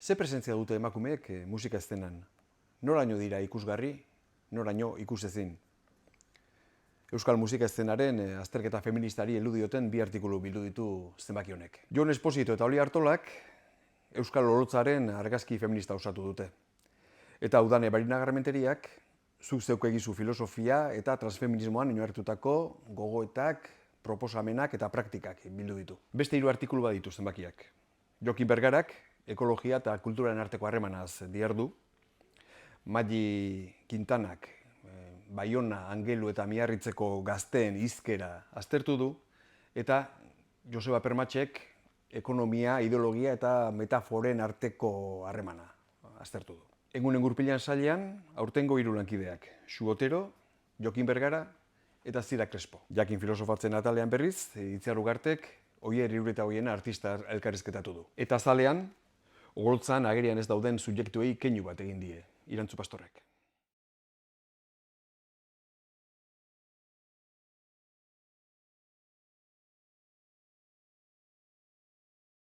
Ze presentzia dute emakumeek musika eszenan? Noraino dira ikusgarri, noraino ikusezin? Euskal musika eszenaren azterketa feministari heldu dioten bi artikulu bildu ditu zenbaki honek. Jon Esposito eta Oli Artolak Euskal Olotzaren argazki feminista osatu dute. Eta Udane Barinagarmenteriak zuk zeuk egizu filosofia eta transfeminismoan oinarritutako gogoetak, proposamenak eta praktikak bildu ditu. Beste 3 artikulu baditu zenbakiak. Jokin Bergarak ekologia eta kulturaren arteko harremanaz dihardu. Mali Quintanak Baiona, Angelu eta Miarritzeko gazteen hizkera aztertu du, eta Joseba Permatxek ekonomia, ideologia eta metaforen arteko harremana aztertu du. Egunen gurpilean sailean, aurtengo 3 lankideak, Xu Otero, Jokin Bergara eta Zira Crespo. Jakin filosofatzen atalean berriz, Itziar Ugartek, Oier Iruretagoiena artista elkarrizketatu du. Eta azalean, Ogoltzan agerian ez dauden subjektuei keinu bat egin die, Irantzu Pastorrek.